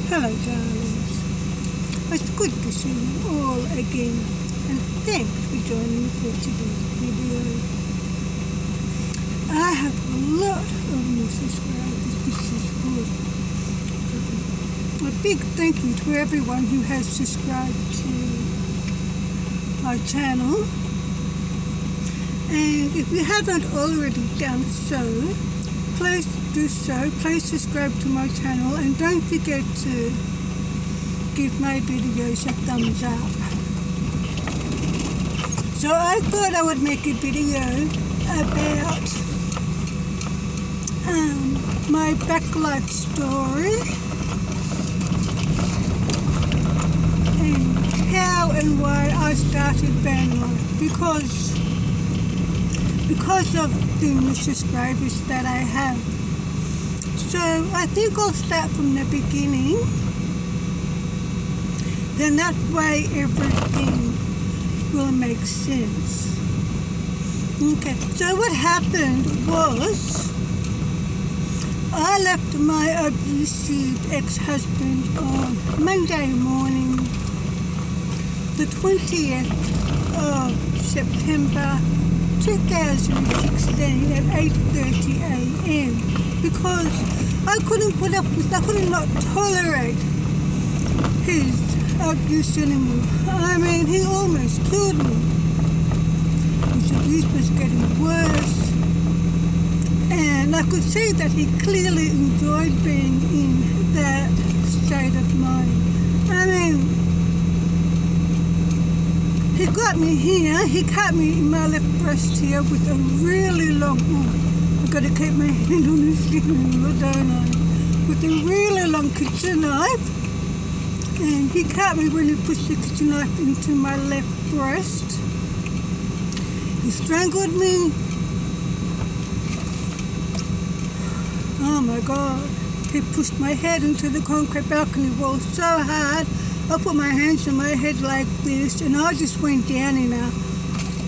Hello darlings, it's good to see you all again and thanks for joining me for today's video. I have a lot of new subscribers, which is good. A big thank you to everyone who has subscribed to my channel, and if you haven't already done so, please do so. Please subscribe to my channel and don't forget to give my videos a thumbs up. So I thought I would make a video about my back life story and how and why I started van life, because of the new subscribers that I have. So I think I'll start from the beginning, then that way everything will make sense. Okay, so what happened was I left my abusive ex-husband on Monday morning, the 20th of September 2016 at 8:30 a.m. because I couldn't not tolerate his abuse anymore. I mean, he almost killed me. His abuse was getting worse, and I could see that he clearly enjoyed being in that state of mind. I mean, he got me here, he cut me in my left breast here with a really long, I've got to keep my hand on his steering wheel, don't I? With a really long kitchen knife. And he cut me when he pushed the kitchen knife into my left breast. He strangled me. Oh my God. He pushed my head into the concrete balcony wall so hard, I put my hands on my head like this, and I just went down in a,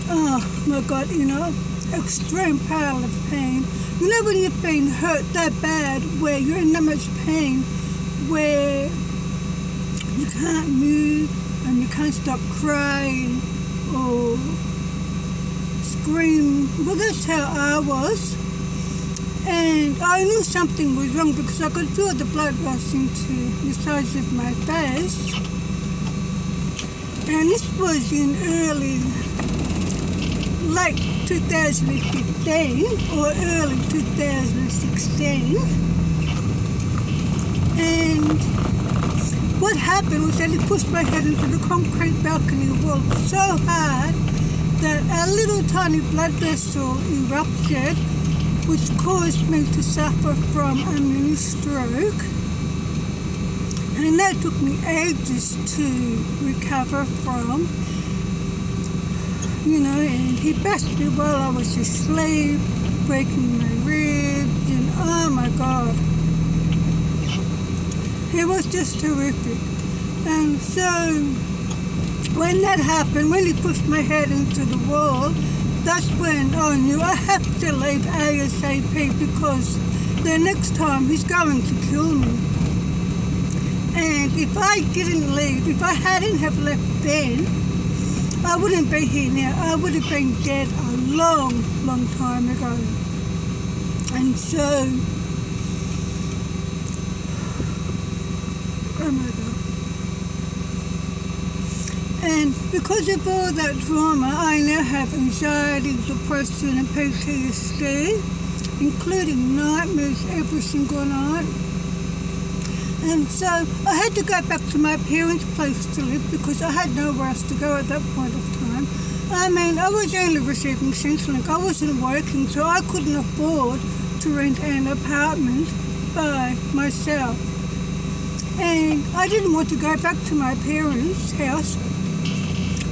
oh my God, extreme pile of pain. You know when you've been hurt that bad, where you're in that much pain, where you can't move and you can't stop crying or scream. Well, that's how I was. And I knew something was wrong because I could feel the blood rushing to the sides of my face. And this was in late 2015 or early 2016. And what happened was that he pushed my head into the concrete balcony wall so hard that a little tiny blood vessel erupted, which caused me to suffer from a mini stroke. And that took me ages to recover from, and he bashed me while I was asleep, breaking my ribs, and oh my God. It was just horrific. And so when that happened, when he pushed my head into the wall, that's when I knew I have to leave ASAP, because the next time he's going to kill me. And if I didn't leave, if I hadn't have left then, I wouldn't be here now. I would have been dead a long, long time ago. And so, oh my God. And because of all that trauma, I now have anxiety, depression, and PTSD, including nightmares every single night. And so I had to go back to my parents' place to live because I had nowhere else to go at that point of time. I mean, I was only receiving Centrelink. I wasn't working, so I couldn't afford to rent an apartment by myself. And I didn't want to go back to my parents' house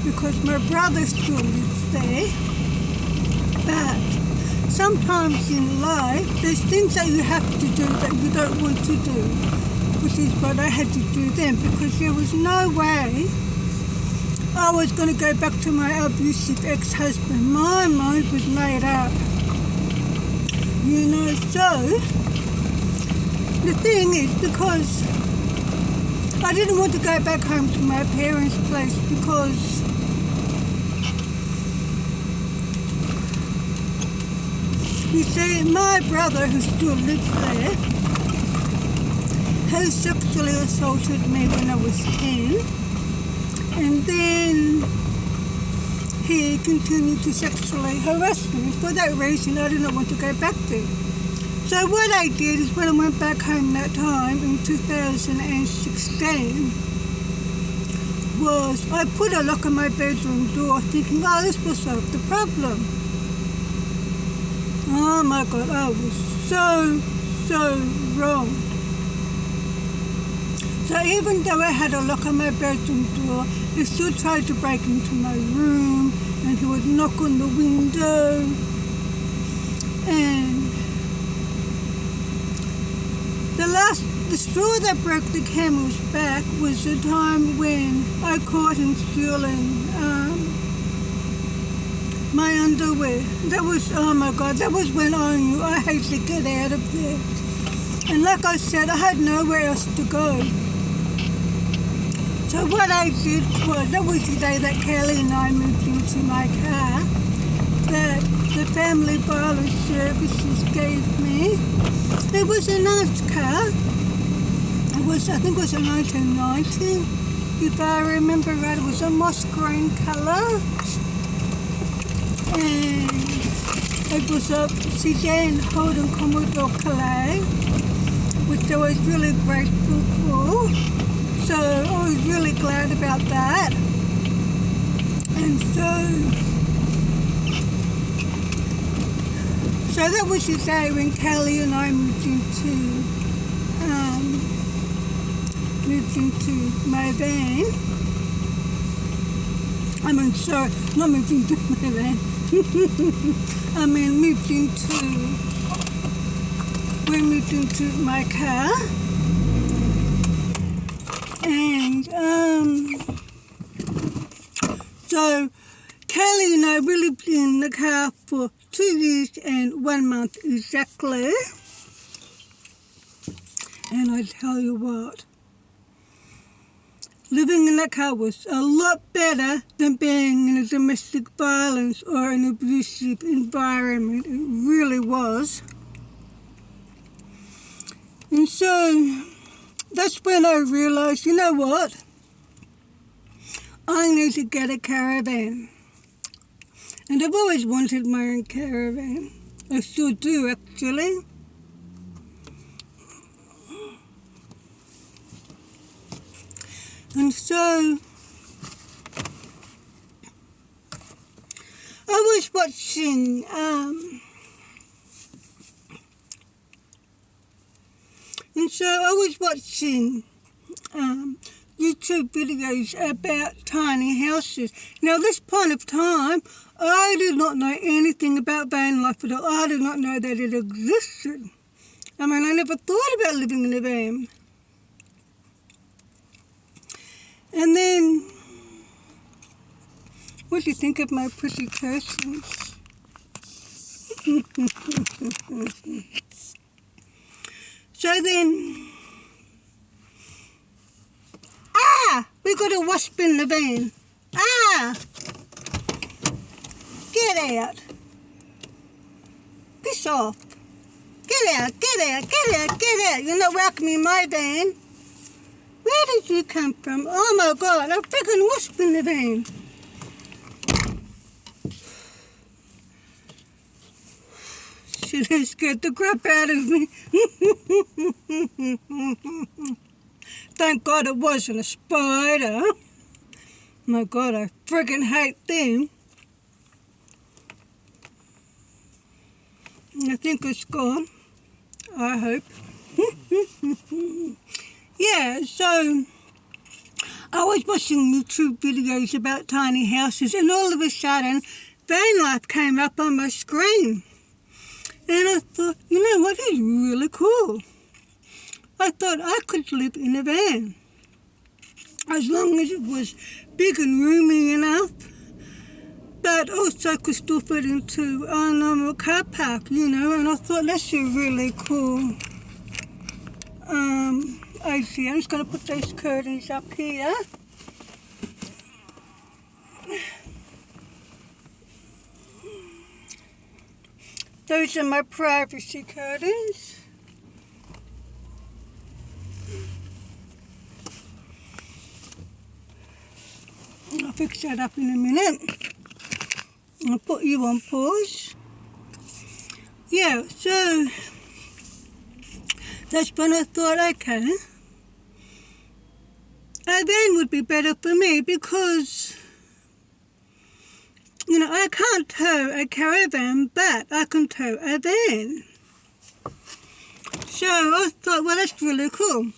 because my brother still lives there. But sometimes in life, there's things that you have to do that you don't want to do, which is what I had to do then, because there was no way I was going to go back to my abusive ex-husband. My mind was made up. So the thing is, because I didn't want to go back home to my parents' place because you see, my brother, who still lives there, has sexually assaulted me when I was 10, and then he continued to sexually harass me. For that reason, I did not want to go back there. So what I did is when I went back home that time in 2016 was I put a lock on my bedroom door thinking, oh, this will solve the problem. Oh my God, I was so wrong. So even though I had a lock on my bedroom door, he still tried to break into my room, and he would knock on the window. And the straw that broke the camel's back was the time when I caught him stealing my underwear. That was, oh my God, that was when I knew I had to get out of there. And like I said, I had nowhere else to go. So what I did was, that was the day that Kelly and I moved into my car that the Family Violence Services gave me. It was a nice car. I think it was a 1990, if I remember right. It was a moss green colour. And it was a sedan Holden Commodore Calais, which I was really grateful for. So I was really glad about that. And so that was the day when Kelly and I moved into my van. I mean, sorry, not moved into my van. We moved into my car. And so Kelly and I lived in the car for 2 years and 1 month exactly. And I tell you what, living in that car was a lot better than being in a domestic violence or an abusive environment. It really was. And so that's when I realised, you know what? I need to get a caravan. And I've always wanted my own caravan. I still do, actually. And so I was watching YouTube videos about tiny houses. Now, this point of time, I did not know anything about van life at all. I did not know that it existed. I never thought about living in a van. And then, what do you think of my pretty curtains? So then, we got a wasp in the van. Get out. Piss off. Get out. You're not welcome in my van. Where did you come from? Oh my God, a freaking wasp in the van. Shit has scared the crap out of me. Thank God it wasn't a spider. My God, I freaking hate them. I think it's gone. I hope. Yeah, so I was watching YouTube videos about tiny houses, and all of a sudden, van life came up on my screen. And I thought, you know what, it's really cool. I thought I could live in a van, as long as it was big and roomy enough, but also could still fit into a normal car park, and I thought that's a really cool I see. I'm just going to put those curtains up here. Those are my privacy curtains. I'll fix that up in a minute. I'll put you on pause. Yeah, so that's when I thought, okay, a van would be better for me because, you know, I can't tow a caravan, but I can tow a van. So I thought, well, that's really cool.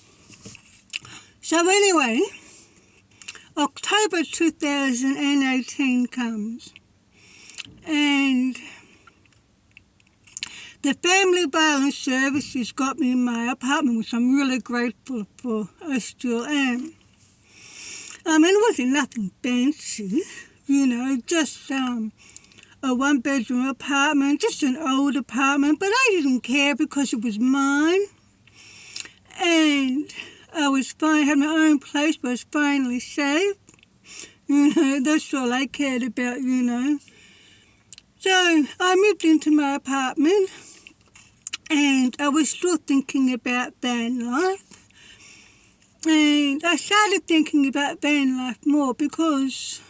So anyway, October 2018 comes, and the Family Violence Services got me in my apartment, which I'm really grateful for. I still am. I mean, it wasn't nothing fancy, you know, just a one-bedroom apartment, just an old apartment, but I didn't care because it was mine. And I was fine, had my own place, but I was finally safe. You know, that's all I cared about, you know. So I moved into my apartment, and I was still thinking about van life. And I started thinking about van life more because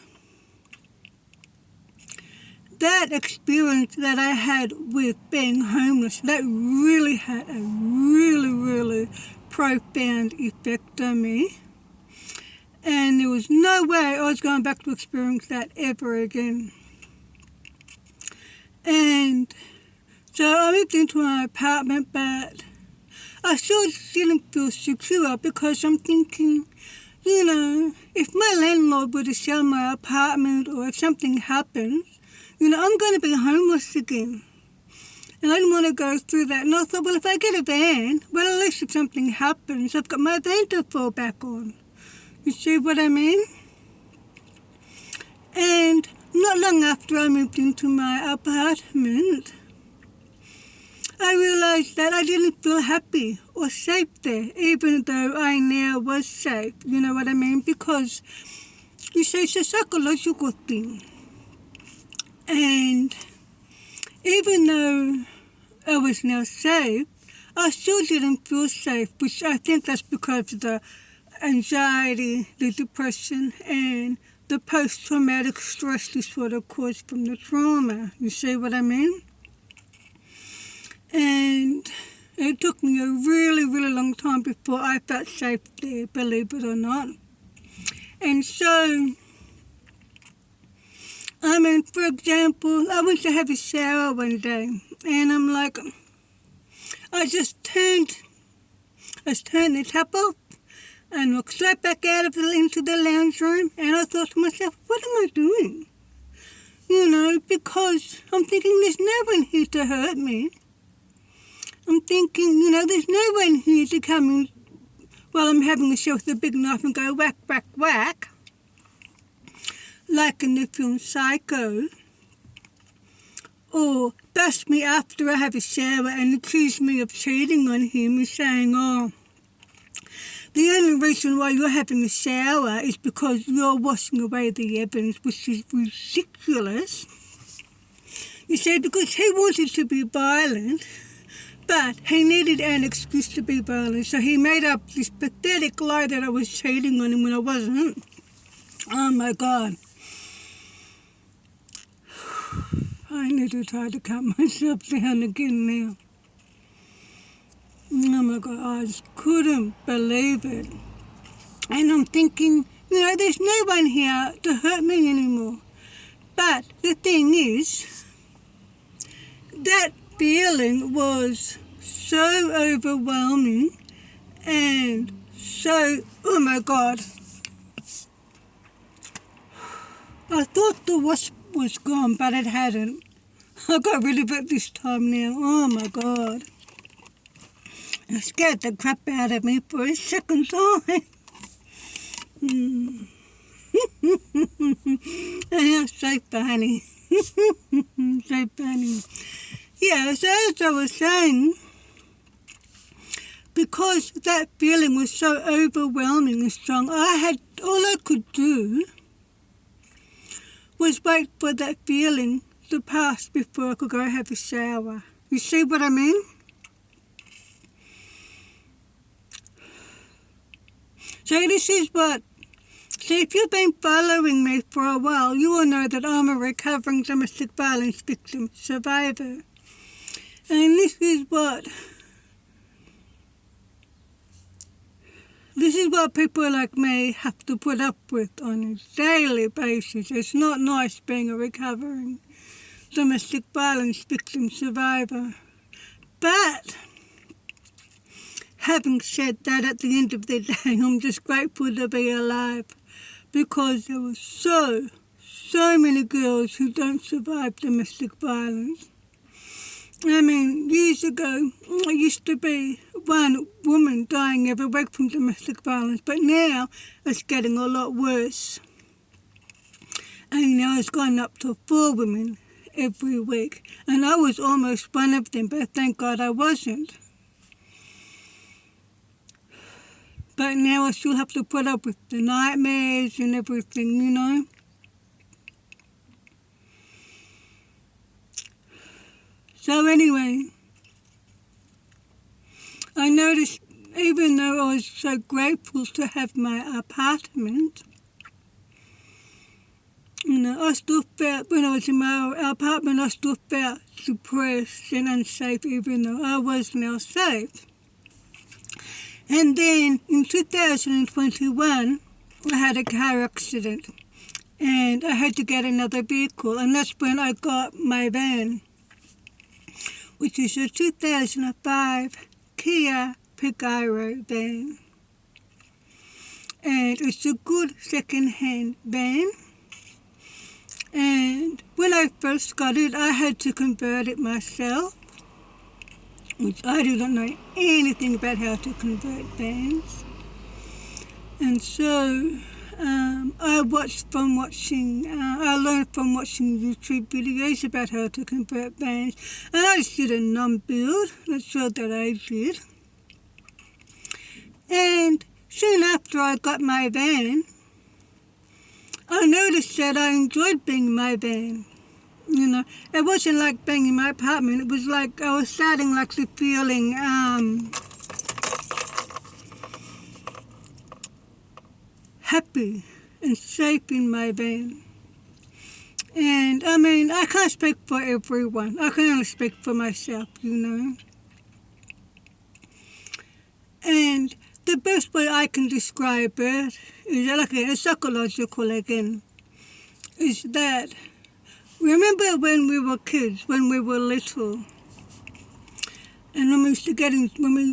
that experience that I had with being homeless, that really had a really profound effect on me. And there was no way I was going back to experience that ever again. And so I moved into my apartment, but I still didn't feel secure because I'm thinking, you know, if my landlord were to sell my apartment or if something happens, you know, I'm going to be homeless again. And I didn't want to go through that. And I thought, well, if I get a van, well, at least if something happens, I've got my van to fall back on. You see what I mean? And not long after I moved into my apartment, I realized that I didn't feel happy or safe there, even though I now was safe. You know what I mean? Because, you see, it's a psychological thing. And even though I was now safe, I still didn't feel safe, which I think that's because of the anxiety, the depression, and the post-traumatic stress disorder caused from the trauma. You see what I mean? And it took me a really long time before I felt safe there, believe it or not. And so, I mean, for example, I went to have a shower one day, and I'm like, I turned the tap off and walked straight back out into the lounge room, and I thought to myself, what am I doing? You know, because I'm thinking there's no one here to hurt me. I'm thinking, you know, there's no one here to come in while I'm having a shower with a big knife and go whack, whack, whack, like in the film Psycho, or bust me after I have a shower and accuse me of cheating on him and saying, oh, the only reason why you're having a shower is because you're washing away the evidence, which is ridiculous. You see, because he wanted to be violent, but he needed an excuse to be violent, so he made up this pathetic lie that I was cheating on him when I wasn't. Oh my God. I need to try to calm myself down again now. Oh my God, I just couldn't believe it. And I'm thinking, you know, there's no one here to hurt me anymore. But the thing is, that feeling was so overwhelming and so, oh my God. I thought the wasp was gone, but it hadn't. I got rid of it this time now. Oh my God. It scared the crap out of me for a second time. And it's so funny. So funny. Yeah, so as I was saying, because that feeling was so overwhelming and strong, all I could do was wait for that feeling to pass before I could go have a shower. You see what I mean? So if you've been following me for a while, you will know that I'm a recovering domestic violence victim survivor. And this is what people like me have to put up with on a daily basis. It's not nice being a recovering domestic violence victim survivor. But having said that, at the end of the day, I'm just grateful to be alive, because there were so many girls who don't survive domestic violence. I mean, years ago, it used to be one woman dying every week from domestic violence, but now it's getting a lot worse. And now it's gone up to 4 women every week. And I was almost one of them, but thank God I wasn't. But now I still have to put up with the nightmares and everything, you know. So anyway, I noticed, even though I was so grateful to have my apartment, you know, I still felt, when I was in my apartment, I still felt depressed and unsafe, even though I was now safe. And then in 2021, I had a car accident and I had to get another vehicle, and that's when I got my van, which is a 2005 Kia Pagero van. And it's a good second-hand van. And when I first got it, I had to convert it myself, which I didn't know anything about how to convert vans. And so I learned from watching YouTube videos about how to convert vans, and I just did a non-build. That's all that I did. And soon after I got my van, I noticed that I enjoyed being in my van. You know, it wasn't like being in my apartment. It was like I was starting like the feeling happy and safe in my van. And I mean, I can't speak for everyone. I can only speak for myself, you know. And the best way I can describe it is, like, it's psychological again, is that, remember when we were kids, when we were little, and when we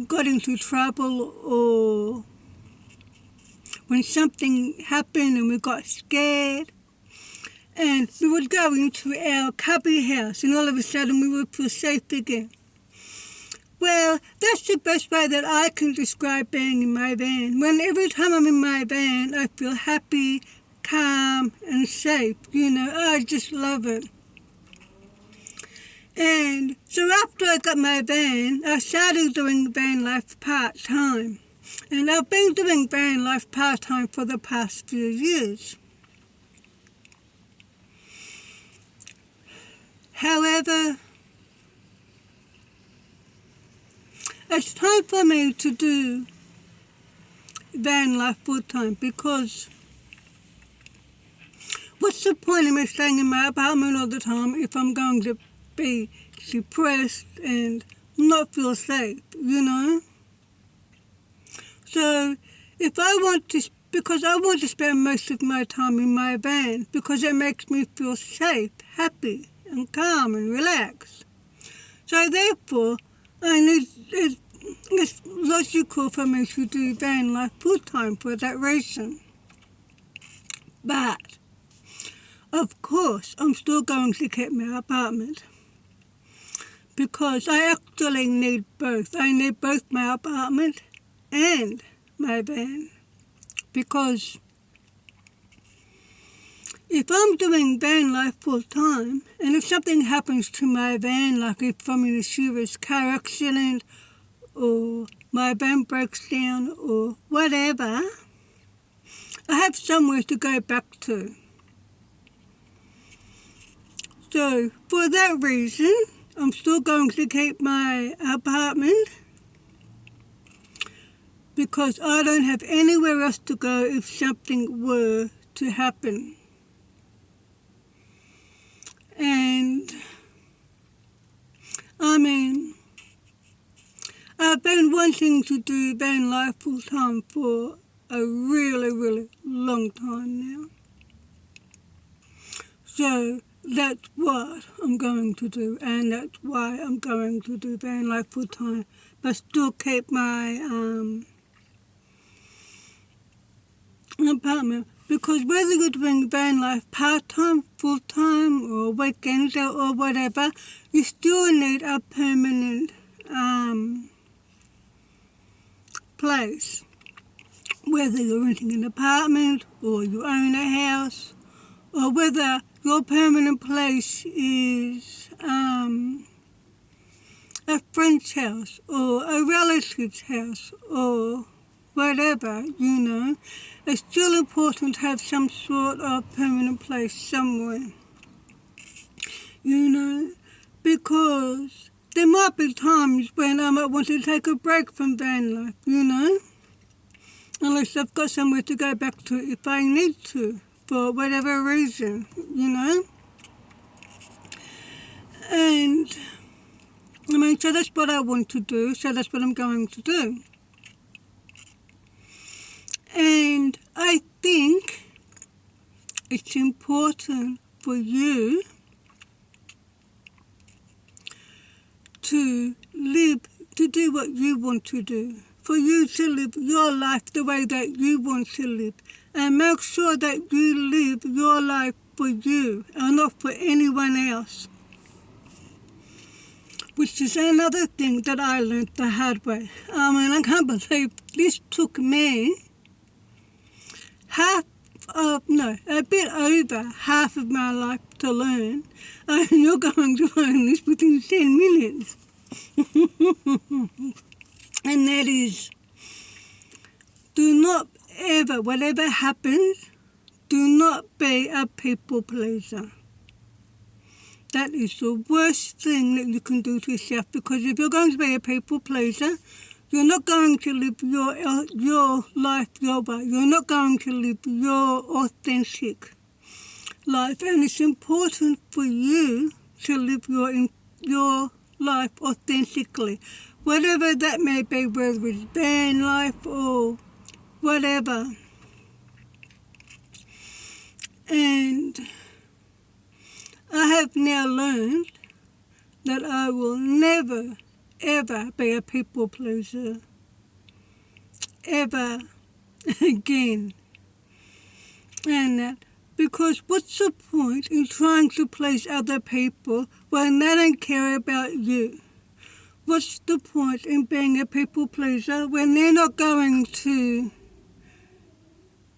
got into trouble, or when something happened and we got scared, and we would go into our cubby house and all of a sudden we would feel safe again. Well, that's the best way that I can describe being in my van. When every time I'm in my van, I feel happy, calm, and safe. You know, I just love it. And so after I got my van, I started doing van life part-time. And I've been doing van life part-time for the past few years. However, it's time for me to do van life full-time, because what's the point of me staying in my apartment all the time if I'm going to be depressed and not feel safe, you know? So because I want to spend most of my time in my van, because it makes me feel safe, happy, and calm and relaxed. So therefore, it's logical for me to do van life full-time for that reason. But, of course, I'm still going to keep my apartment, because I actually need both. I need both my apartment and my van, because if I'm doing van life full-time, and if something happens to my van, like if I'm in a serious car accident, or my van breaks down or whatever, I have somewhere to go back to. So for that reason, I'm still going to keep my apartment because I don't have anywhere else to go if something were to happen. And I mean, I've been wanting to do van life full time for a really, really long time now. So that's what I'm going to do, and that's why I'm going to do van life full time, but still keep my apartment. Because whether you're doing van life part-time, full-time, or weekends or whatever, you still need a permanent place. Whether you're renting an apartment, or you own a house, or whether your permanent place is a friend's house, or a relative's house, or whatever, you know, it's still important to have some sort of permanent place somewhere, you know, because there might be times when I might want to take a break from van life, you know, unless I've got somewhere to go back to if I need to, for whatever reason, you know. And, I mean, so that's what I want to do, so that's what I'm going to do. And I think it's important for you to do what you want to do, for you to live your life the way that you want to live, and make sure that you live your life for you and not for anyone else. Which is another thing that I learned the hard way. I mean, I can't believe this took me a bit over half of my life to learn, and you're going to learn this within 10 minutes. And that is, do not ever, whatever happens, do not be a people pleaser. That is the worst thing that you can do to yourself, because if you're going to be a people pleaser, you're not going to live your life your way. You're not going to live your authentic life. And it's important for you to live your life authentically, whatever that may be, whether it's van life or whatever. And I have now learned that I will never, ever be a people pleaser, ever again. And that, because what's the point in trying to please other people when they don't care about you? What's the point in being a people pleaser when they're not going to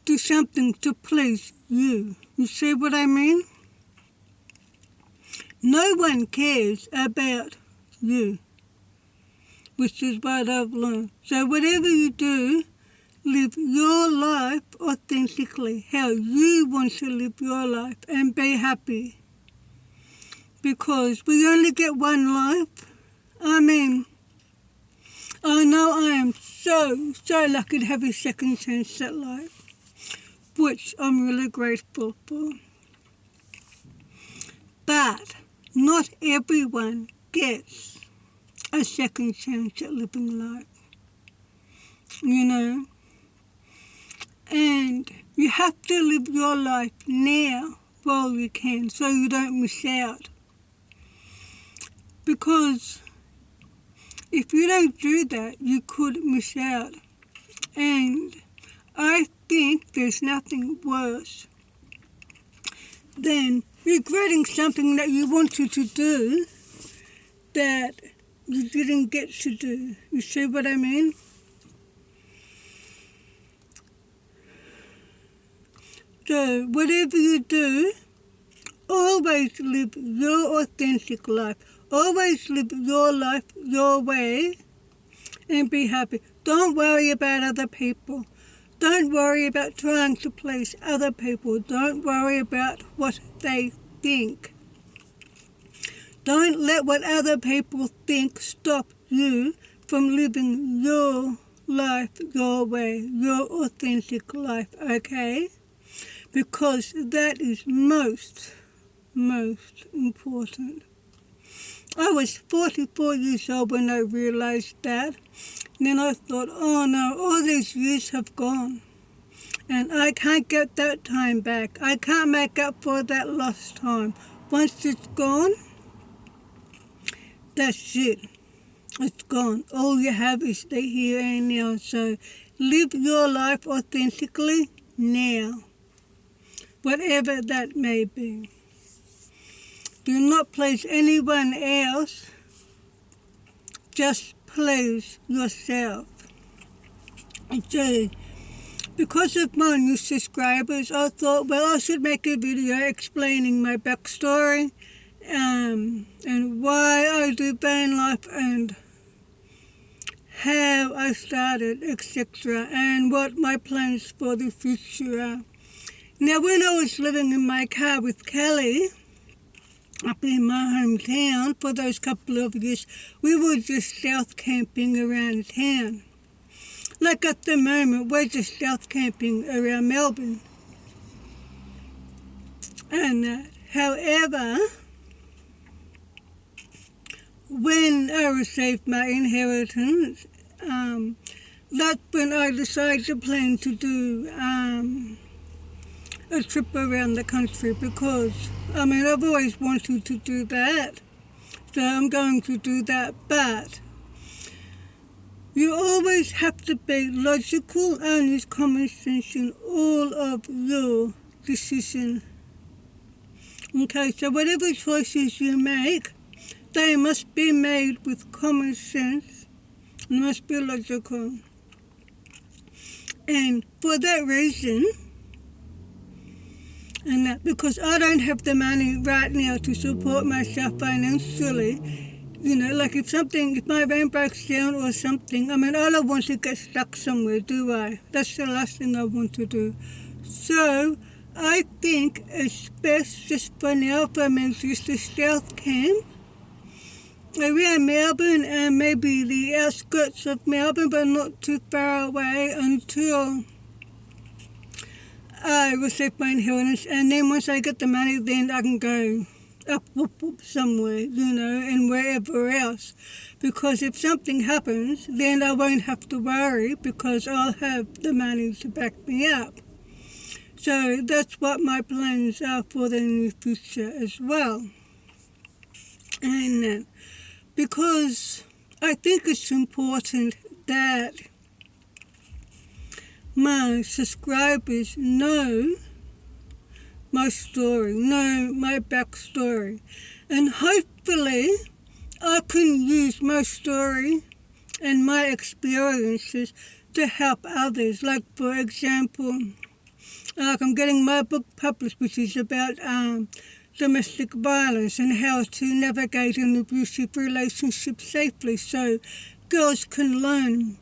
do something to please you? You see what I mean? No one cares about you, which is what I've learned. So whatever you do, live your life authentically, how you want to live your life, and be happy. Because we only get one life. I mean, I know I am so lucky to have a second chance at life, which I'm really grateful for. But not everyone gets a second chance at living life, you know. And you have to live your life now while you can, so you don't miss out. Because if you don't do that, you could miss out. And I think there's nothing worse than regretting something that you wanted to do that you didn't get to do. You see what I mean? So whatever you do, always live your authentic life. Always live your life your way, and be happy. Don't worry about other people. Don't worry about trying to please other people. Don't worry about what they think. Don't let what other people think stop you from living your life your way, your authentic life, okay? Because that is most important. I was 44 years old when I realized that. And then I thought, oh no, all these years have gone. And I can't get that time back. I can't make up for that lost time. Once it's gone, that's it. It's gone. All you have is the here and now. So live your life authentically now, whatever that may be. Do not please anyone else. Just please yourself. So, because of my new subscribers, I thought, well, I should make a video explaining my backstory and why I do van life and how I started, etc., and what my plans for the future are. Now, when I was living in my car with Kelly up in my hometown for those couple of years, we were just south camping around town. Like at the moment, we're just south camping around Melbourne. And however, when I received my inheritance, that's when I decided to plan to do a trip around the country because, I've always wanted to do that. So I'm going to do that, but you always have to be logical and use common sense in all of your decisions. Okay, so whatever choices you make, they must be made with common sense and must be logical. And for that reason, and that because I don't have the money right now to support myself financially, like if my van breaks down or something, I don't want to get stuck somewhere, do I? That's the last thing I want to do. So I think it's best just for now for me just to south camp around Melbourne and maybe the outskirts of Melbourne, but not too far away until I receive my inheritance. And then once I get the money, then I can go up somewhere, and wherever else. Because if something happens, then I won't have to worry because I'll have the money to back me up. So that's what my plans are for the near future as well. And because I think it's important that my subscribers know my story, know my backstory. And hopefully I can use my story and my experiences to help others. Like, for example, I'm getting my book published, which is about domestic violence and how to navigate an abusive relationship safely so girls can learn,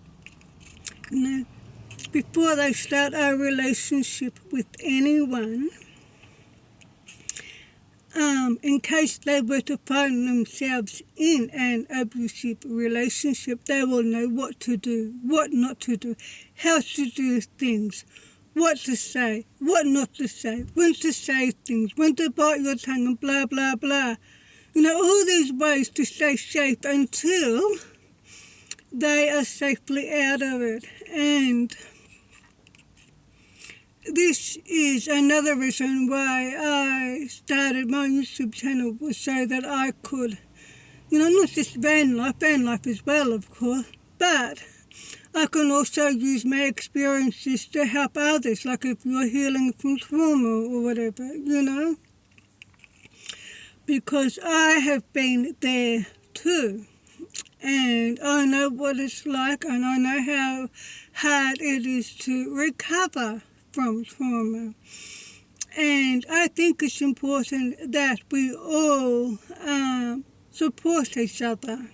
before they start a relationship with anyone, in case they were to find themselves in an abusive relationship, they will know what to do, what not to do, how to do things, what to say, what not to say, when to say things, when to bite your tongue and blah, blah, blah. All these ways to stay safe until they are safely out of it. And this is another reason why I started my YouTube channel, was so that I could, not just van life as well, of course, but I can also use my experiences to help others, like if you're healing from trauma or whatever, because I have been there too. And I know what it's like, and I know how hard it is to recover from trauma. And I think it's important that we all support each other.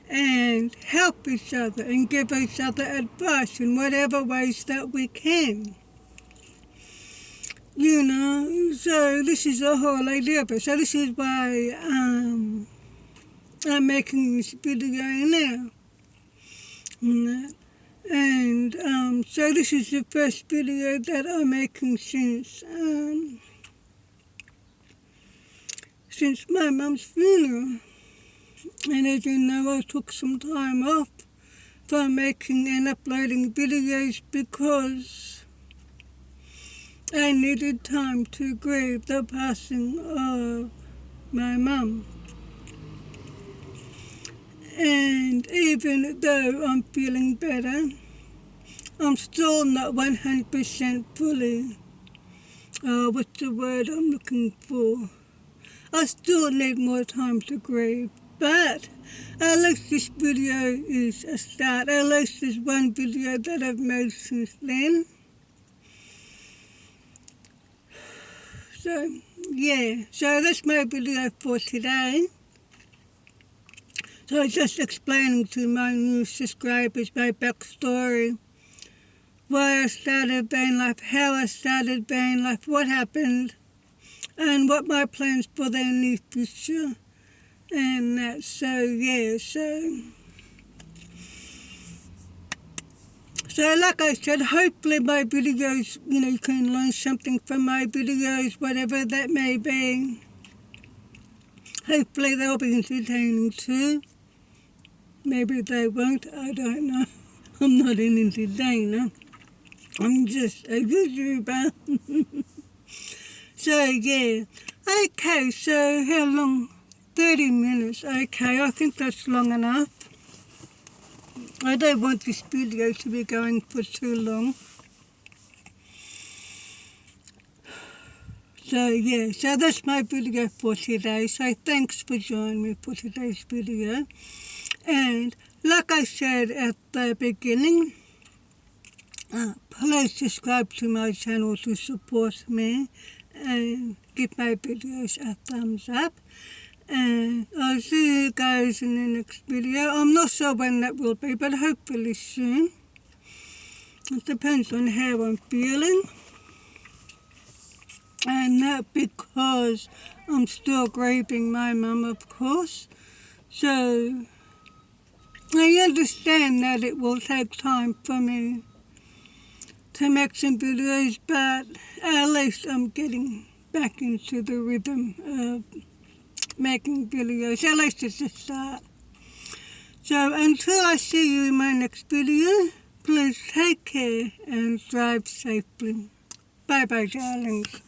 and help each other and give each other advice in whatever ways that we can. You know, so this is the whole idea of it. So this is why I'm making this video now. And so this is the first video that I'm making since my mum's funeral. And as you know, I took some time off from making and uploading videos because I needed time to grieve the passing of my mum. And even though I'm feeling better, I'm still not 100% fully, what's the word I'm looking for? I still need more time to grieve, but at least this video is a start. At least there's one video that I've made since then. So, yeah, so that's my video for today. So just explaining to my new subscribers my backstory, why I started van life, how I started van life, what happened, and what my plans for the near future. And that, so yeah, so like I said, hopefully my videos, you can learn something from my videos, whatever that may be. Hopefully they'll be entertaining too. Maybe they won't, I don't know. I'm not an entertainer. I'm just a YouTuber. So, yeah. Okay, so how long? 30 minutes. Okay, I think that's long enough. I don't want this video to be going for too long. So, yeah, so that's my video for today. So, thanks for joining me for today's video. And like I said at the beginning, please subscribe to my channel to support me and give my videos a thumbs up. And I'll see you guys in the next video. I'm not sure when that will be, but hopefully soon. It depends on how I'm feeling. And not because I'm still grieving my mum, of course. So I understand that it will take time for me to make some videos, but at least I'm getting back into the rhythm of making videos. At least it's a start. So until I see you in my next video, please take care and drive safely. Bye-bye, darlings.